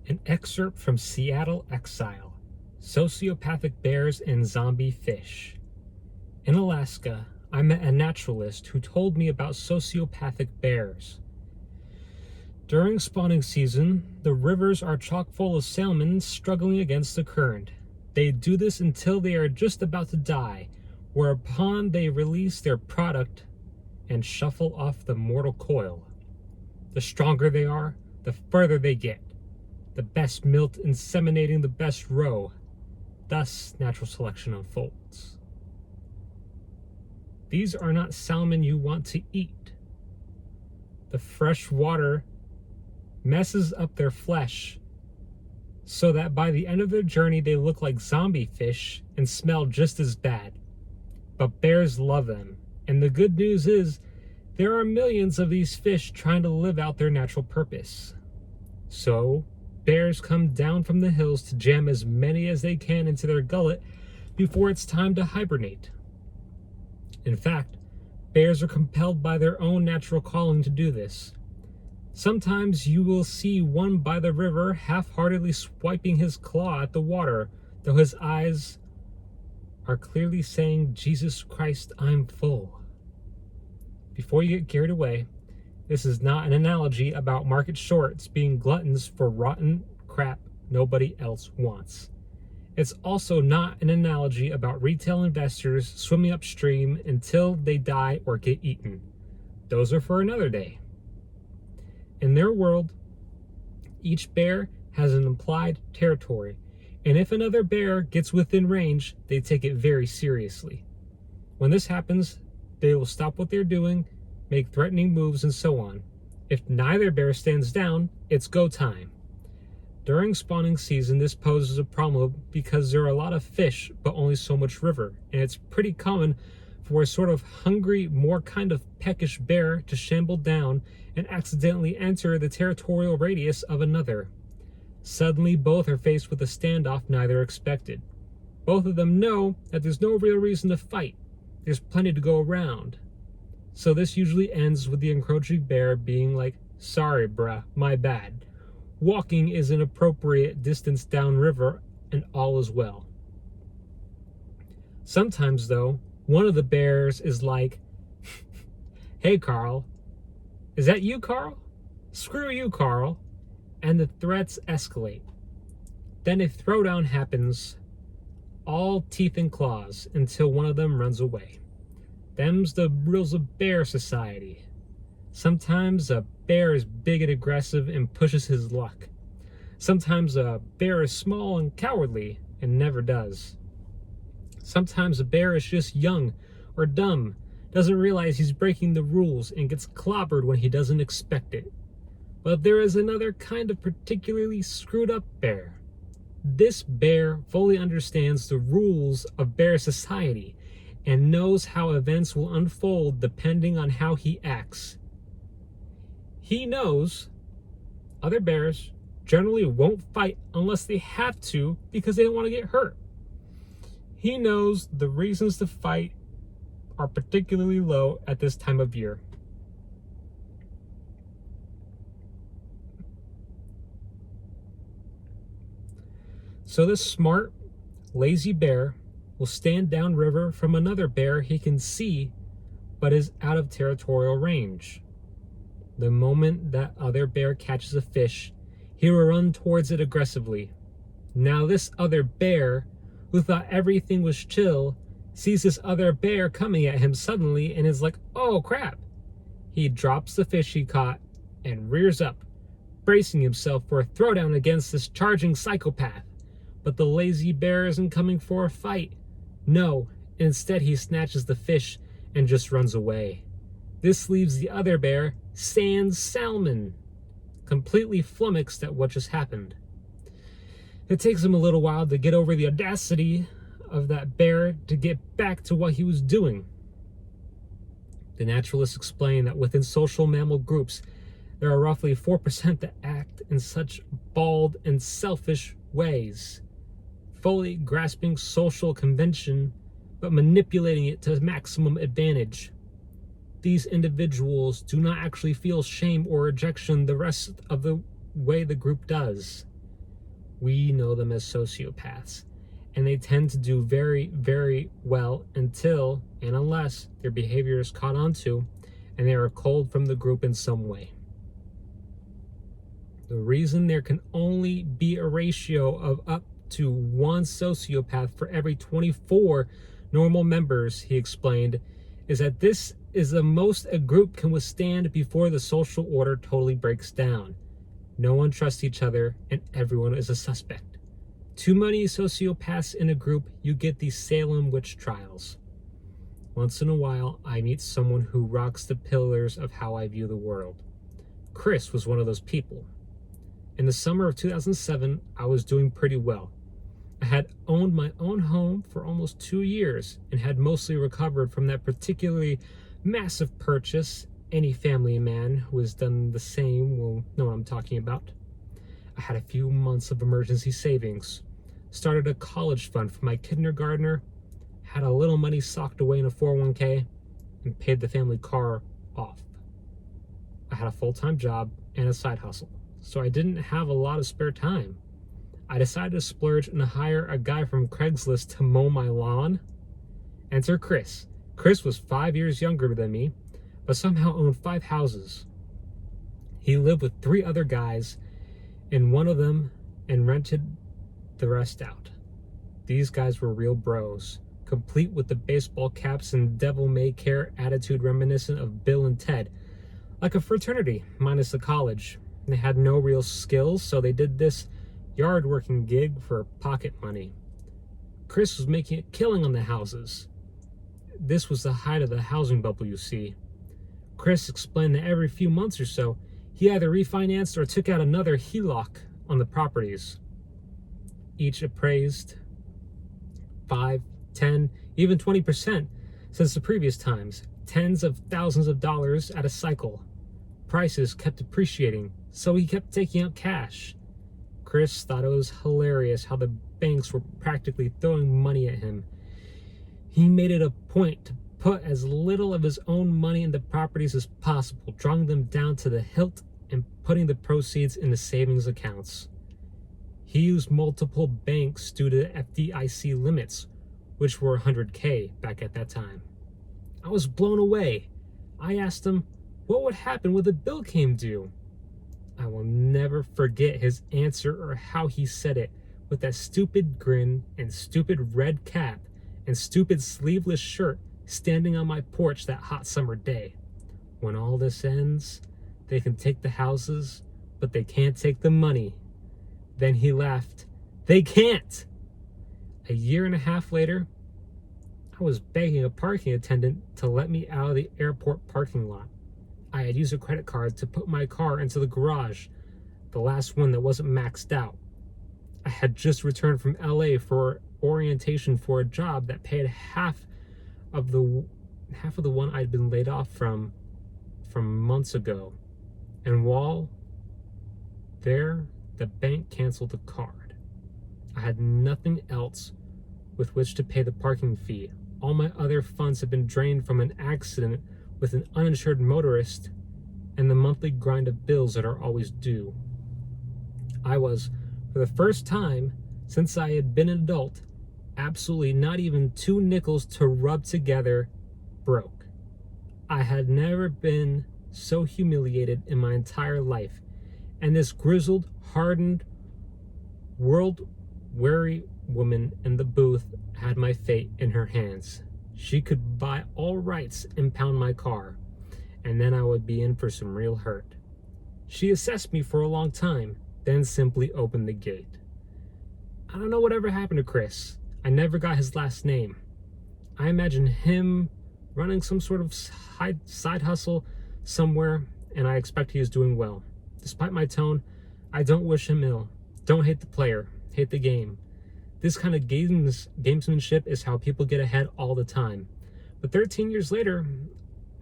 An excerpt from Seattle Exile: Sociopathic Bears and Zombie Fish. In Alaska, I met a naturalist who told me about sociopathic bears. During spawning season, the rivers are chock full of salmon struggling against the current. They do this until they are just about to die, whereupon they release their product and shuffle off the mortal coil. The stronger they are, the further they get. The best milt inseminating the best roe. Thus, natural selection unfolds. These are not salmon you want to eat. The fresh water messes up their flesh so that by the end of their journey they look like zombie fish and smell just as bad. But bears love them, and the good news is there are millions of these fish trying to live out their natural purpose. So, bears come down from the hills to jam as many as they can into their gullet before it's time to hibernate. In fact, bears are compelled by their own natural calling to do this. Sometimes you will see one by the river half-heartedly swiping his claw at the water, though his eyes are clearly saying, "Jesus Christ, I'm full." Before you get carried away, this is not an analogy about market shorts being gluttons for rotten crap nobody else wants. It's also not an analogy about retail investors swimming upstream until they die or get eaten. Those are for another day. In their world, each bear has an implied territory, and if another bear gets within range, they take it very seriously. When this happens, they will stop what they're doing, make threatening moves, and so on. If neither bear stands down, it's go time. During spawning season, this poses a problem because there are a lot of fish, but only so much river, and it's pretty common for a sort of hungry, more kind of peckish bear to shamble down and accidentally enter the territorial radius of another. Suddenly, both are faced with a standoff neither expected. Both of them know that there's no real reason to fight. There's plenty to go around. So this usually ends with the encroaching bear being like, "Sorry, bruh, my bad. Walking is an appropriate distance downriver, and all is well." Sometimes, though, one of the bears is like, "Hey, Carl. Is that you, Carl? Screw you, Carl." And the threats escalate. Then a throwdown happens, all teeth and claws, until one of them runs away. Them's the rules of bear society. Sometimes a bear is big and aggressive and pushes his luck. Sometimes a bear is small and cowardly and never does. Sometimes a bear is just young or dumb, doesn't realize he's breaking the rules, and gets clobbered when he doesn't expect it. But there is another kind of particularly screwed up bear. This bear fully understands the rules of bear society and knows how events will unfold depending on how he acts. He knows other bears generally won't fight unless they have to because they don't want to get hurt. He knows the reasons to fight are particularly low at this time of year. So this smart, lazy bear will stand downriver from another bear he can see but is out of territorial range. The moment that other bear catches a fish, he will run towards it aggressively. Now this other bear, who thought everything was chill, sees this other bear coming at him suddenly and is like, "Oh crap." He drops the fish he caught and rears up, bracing himself for a throwdown against this charging psychopath. But the lazy bear isn't coming for a fight. No, instead he snatches the fish and just runs away. This leaves the other bear sans salmon, completely flummoxed at what just happened. It takes him a little while to get over the audacity of that bear to get back to what he was doing. The naturalists explain that within social mammal groups, there are roughly 4% that act in such bald and selfish ways, fully grasping social convention, but manipulating it to maximum advantage. These individuals do not actually feel shame or rejection the rest of the way the group does. We know them as sociopaths, and they tend to do very, very well until and unless their behavior is caught onto and they are culled from the group in some way. The reason there can only be a ratio of up to one sociopath for every 24 normal members, he explained, is that this is the most a group can withstand before the social order totally breaks down. No one trusts each other, and everyone is a suspect. Too many sociopaths in a group, you get these Salem witch trials. Once in a while, I meet someone who rocks the pillars of how I view the world. Chris was one of those people. In the summer of 2007, I was doing pretty well. I had owned my own home for almost 2 years and had mostly recovered from that particularly massive purchase. Any family man who has done the same will know what I'm talking about. I had a few months of emergency savings, started a college fund for my kindergartner, had a little money socked away in a 401k, and paid the family car off. I had a full-time job and a side hustle, so I didn't have a lot of spare time. I decided to splurge and hire a guy from Craigslist to mow my lawn. Enter Chris. Chris was 5 years younger than me, but somehow owned 5 houses. He lived with 3 other guys in one of them and rented the rest out. These guys were real bros, complete with the baseball caps and devil-may-care attitude reminiscent of Bill and Ted, like a fraternity minus the college. They had no real skills, so they did this yard working gig for pocket money. Chris was making a killing on the houses. This was the height of the housing bubble, you see. Chris explained that every few months or so, he either refinanced or took out another HELOC on the properties. Each appraised 5, 10, even 20% since the previous times. Tens of thousands of dollars at a cycle. Prices kept appreciating, so he kept taking out cash. Chris thought it was hilarious how the banks were practically throwing money at him. He made it a point to put as little of his own money in the properties as possible, drawing them down to the hilt and putting the proceeds into savings accounts. He used multiple banks due to FDIC limits, which were $100K back at that time. I was blown away. I asked him what would happen when the bill came due. I will never forget his answer or how he said it, with that stupid grin and stupid red cap and stupid sleeveless shirt standing on my porch that hot summer day. When all this ends, they can take the houses, but they can't take the money. Then he laughed. They can't! A year and a half later, I was begging a parking attendant to let me out of the airport parking lot. I had used a credit card to put my car into the garage, the last one that wasn't maxed out. I had just returned from LA for orientation for a job that paid half of the one I'd been laid off from months ago. And while there, the bank canceled the card. I had nothing else with which to pay the parking fee. All my other funds had been drained from an accident with an uninsured motorist and the monthly grind of bills that are always due. I was, for the first time since I had been an adult, absolutely not even 2 nickels to rub together broke. I had never been so humiliated in my entire life, and this grizzled, hardened, world-weary woman in the booth had my fate in her hands. She could buy all rights, impound my car, and then I would be in for some real hurt. She assessed me for a long time, then simply opened the gate. I don't know whatever happened to Chris. I never got his last name. I imagine him running some sort of side hustle somewhere, and I expect he is doing well. Despite my tone, I don't wish him ill. Don't hate the player, hate the game. This kind of gamesmanship is how people get ahead all the time. But 13 years later,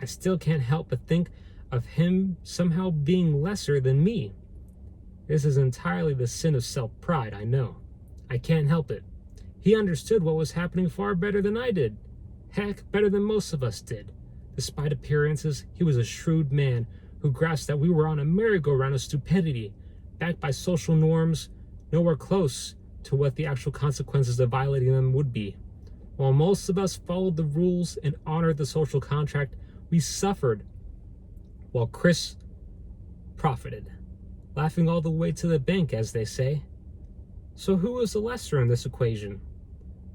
I still can't help but think of him somehow being lesser than me. This is entirely the sin of self-pride, I know. I can't help it. He understood what was happening far better than I did. Heck, better than most of us did. Despite appearances, he was a shrewd man who grasped that we were on a merry-go-round of stupidity, backed by social norms, nowhere close to what the actual consequences of violating them would be. While most of us followed the rules and honored the social contract, we suffered, while Chris profited, laughing all the way to the bank, as they say. So who was the lesser in this equation?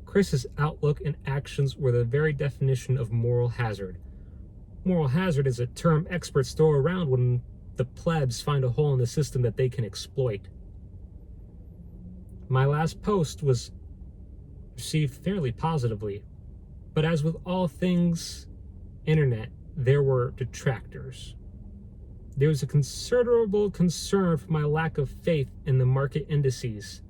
Chris's outlook and actions were the very definition of moral hazard. Moral hazard is a term experts throw around when the plebs find a hole in the system that they can exploit. My last post was received fairly positively, but as with all things internet, there were detractors. There was a considerable concern for my lack of faith in the market indices.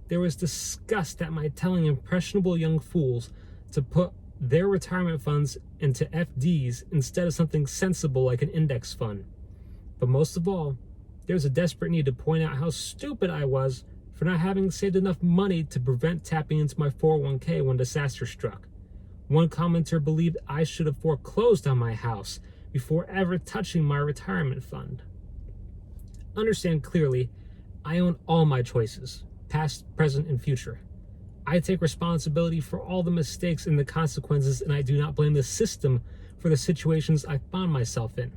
There was disgust at my telling impressionable young fools to put their retirement funds into FDs instead of something sensible like an index fund. But most of all, there was a desperate need to point out how stupid I was for not having saved enough money to prevent tapping into my 401k when disaster struck. One commenter believed I should have foreclosed on my house before ever touching my retirement fund. Understand clearly, I own all my choices, past, present, and future. I take responsibility for all the mistakes and the consequences, and I do not blame the system for the situations I found myself in.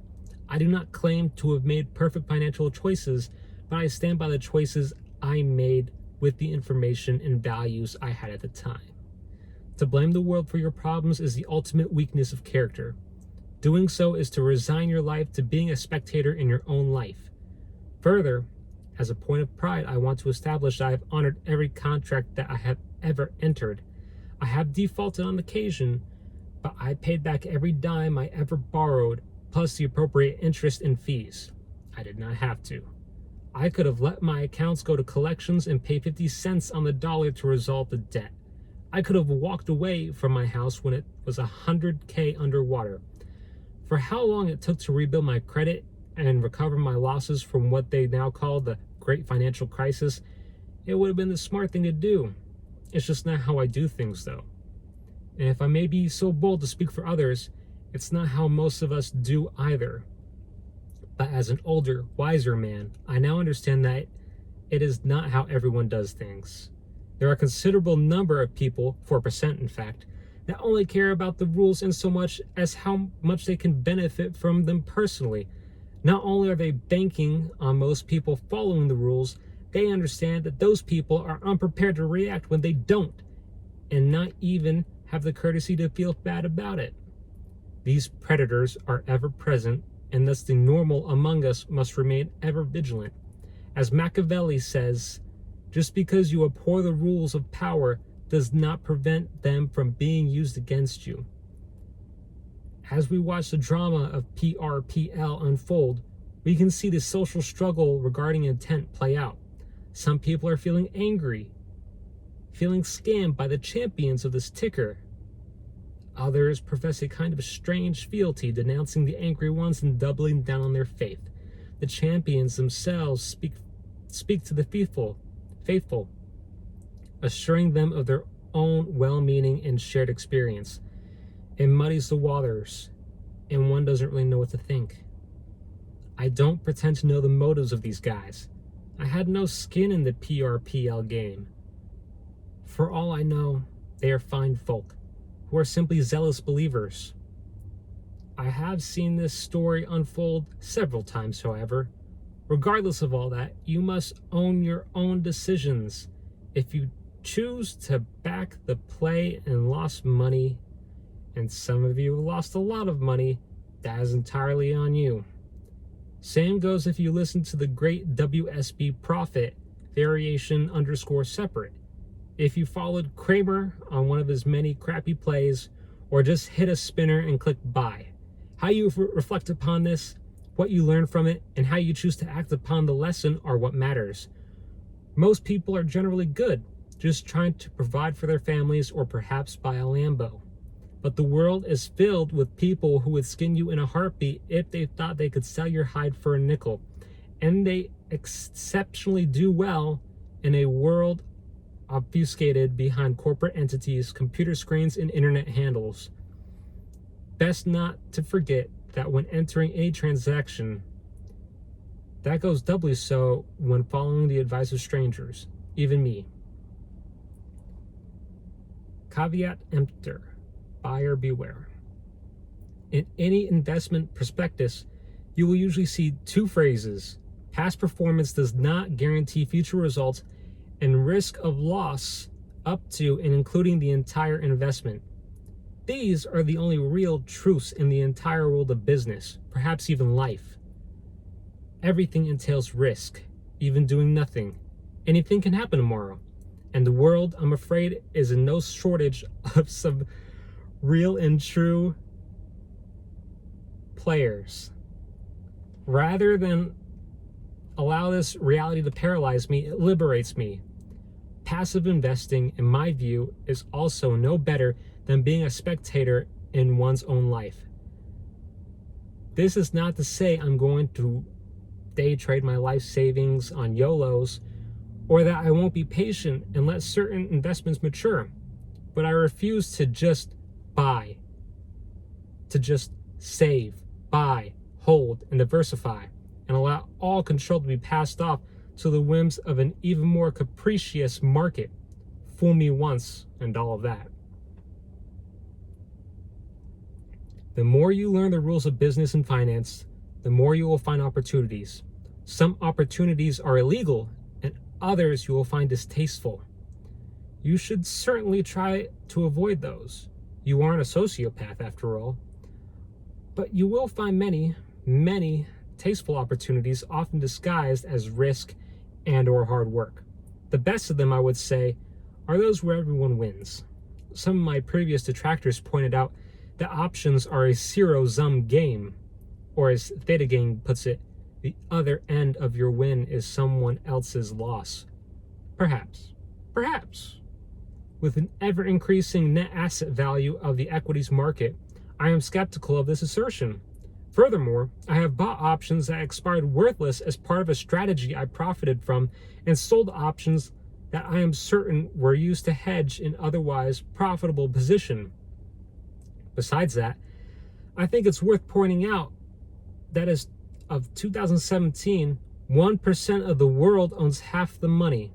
I do not claim to have made perfect financial choices, but I stand by the choices I made with the information and values I had at the time. To blame the world for your problems is the ultimate weakness of character. Doing so is to resign your life to being a spectator in your own life. Further, as a point of pride, I want to establish that I have honored every contract that I have ever entered. I have defaulted on occasion, but I paid back every dime I ever borrowed, plus the appropriate interest and fees. I did not have to. I could have let my accounts go to collections and pay 50 cents on the dollar to resolve the debt. I could have walked away from my house when it was 100K underwater. For how long it took to rebuild my credit and recover my losses from what they now call the Great Financial Crisis, it would have been the smart thing to do. It's just not how I do things, though. And if I may be so bold to speak for others, it's not how most of us do either. But as an older, wiser man, I now understand that it is not how everyone does things. There are a considerable number of people, 4% in fact, that only care about the rules in so much as how much they can benefit from them personally. Not only are they banking on most people following the rules, they understand that those people are unprepared to react when they don't, and not even have the courtesy to feel bad about it. These predators are ever present, and thus the normal among us must remain ever vigilant. As Machiavelli says, just because you abhor the rules of power does not prevent them from being used against you. As we watch the drama of PRPL unfold, we can see the social struggle regarding intent play out. Some people are feeling angry, feeling scammed by the champions of this ticker. Others profess a kind of strange fealty, denouncing the angry ones and doubling down on their faith. The champions themselves speak to the faithful, assuring them of their own well-meaning and shared experience. It muddies the waters, and one doesn't really know what to think. I don't pretend to know the motives of these guys. I had no skin in the PRPL game. For all I know, they are fine folk who are simply zealous believers. I have seen this story unfold several times, however. Regardless of all that, you must own your own decisions. If you choose to back the play and lost money, and some of you lost a lot of money, that is entirely on you. Same goes if you listen to the great WSB Profit, variation_separate. If you followed Kramer on one of his many crappy plays, or just hit a spinner and click buy. How you reflect upon this, what you learn from it, and how you choose to act upon the lesson are what matters. Most people are generally good, just trying to provide for their families or perhaps buy a Lambo. But the world is filled with people who would skin you in a heartbeat if they thought they could sell your hide for a nickel. And they exceptionally do well in a world obfuscated behind corporate entities, computer screens, and internet handles. Best not to forget that when entering any transaction, that goes doubly so when following the advice of strangers. even me. Caveat emptor, buyer beware. In any investment prospectus, you will usually see two phrases: past performance does not guarantee future results, and risk of loss up to and including the entire investment. These are the only real truths in the entire world of business, perhaps even life. Everything entails risk, even doing nothing. Anything can happen tomorrow. And the world, I'm afraid, is in no shortage of some real and true players. Rather than allow this reality to paralyze me, it liberates me. Passive investing, in my view, is also no better than being a spectator in one's own life. This is not to say I'm going to day trade my life savings on YOLOs, or that I won't be patient and let certain investments mature. But I refuse to just buy, to just save, buy, hold, and diversify, and allow all control to be passed off to the whims of an even more capricious market. Fool me once and all of that. The more you learn the rules of business and finance, the more you will find opportunities. Some opportunities are illegal, and others you will find distasteful. You should certainly try to avoid those. You aren't a sociopath after all. But you will find many, many tasteful opportunities, often disguised as risk and or hard work. The best of them, I would say, are those where everyone wins. Some of my previous detractors pointed out that options are a zero-sum game, or as Theta Gang puts it, the other end of your win is someone else's loss. Perhaps. With an ever-increasing net asset value of the equities market, I am skeptical of this assertion. Furthermore, I have bought options that expired worthless as part of a strategy I profited from, and sold options that I am certain were used to hedge an otherwise profitable position. Besides that, I think it's worth pointing out that as of 2017, 1% of the world owns half the money,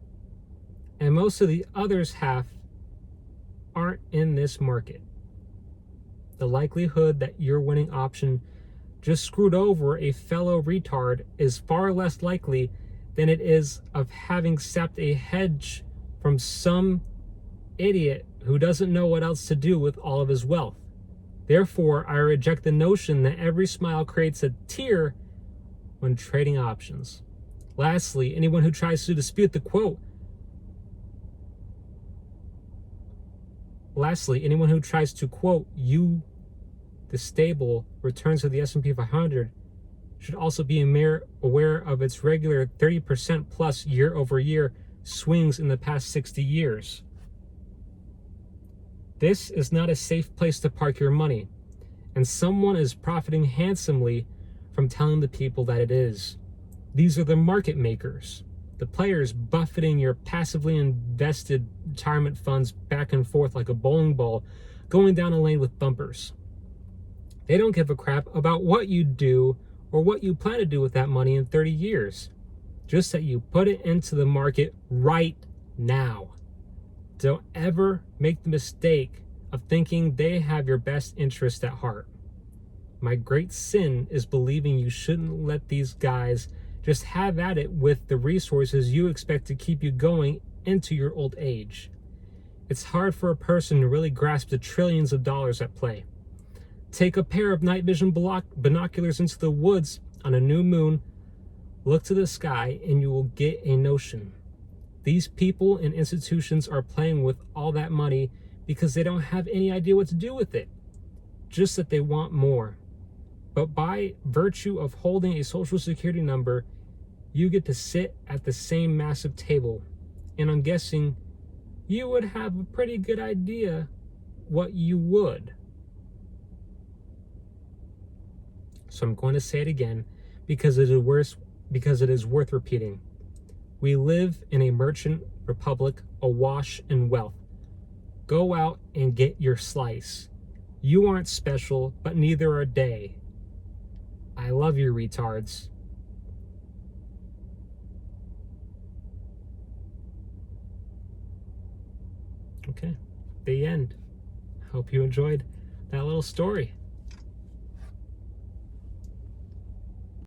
and most of the others half aren't in this market. The likelihood that your winning option just screwed over a fellow retard is far less likely than it is of having sapped a hedge from some idiot who doesn't know what else to do with all of his wealth. Therefore, I reject the notion that every smile creates a tear when trading options. Lastly, anyone who tries to dispute the quote, you, the stable returns of the S&P 500, should also be aware of its regular 30% plus year-over-year swings in the past 60 years. This is not a safe place to park your money, and someone is profiting handsomely from telling the people that it is. These are the market makers, the players buffeting your passively invested retirement funds back and forth like a bowling ball going down a lane with bumpers. They don't give a crap about what you do or what you plan to do with that money in 30 years. Just that you put it into the market right now. Don't ever make the mistake of thinking they have your best interest at heart. My great sin is believing you shouldn't let these guys just have at it with the resources you expect to keep you going into your old age. It's hard for a person to really grasp the trillions of dollars at play. Take a pair of night vision binoculars into the woods on a new moon, look to the sky, and you will get a notion. These people and institutions are playing with all that money because they don't have any idea what to do with it, just that they want more. But by virtue of holding a social security number, you get to sit at the same massive table, and I'm guessing you would have a pretty good idea what you would. So I'm going to say it again because it is worth repeating. We live in a merchant republic awash in wealth. Go out and get your slice. You aren't special, but neither are they. I love you, retards. Okay, the end. Hope you enjoyed that little story.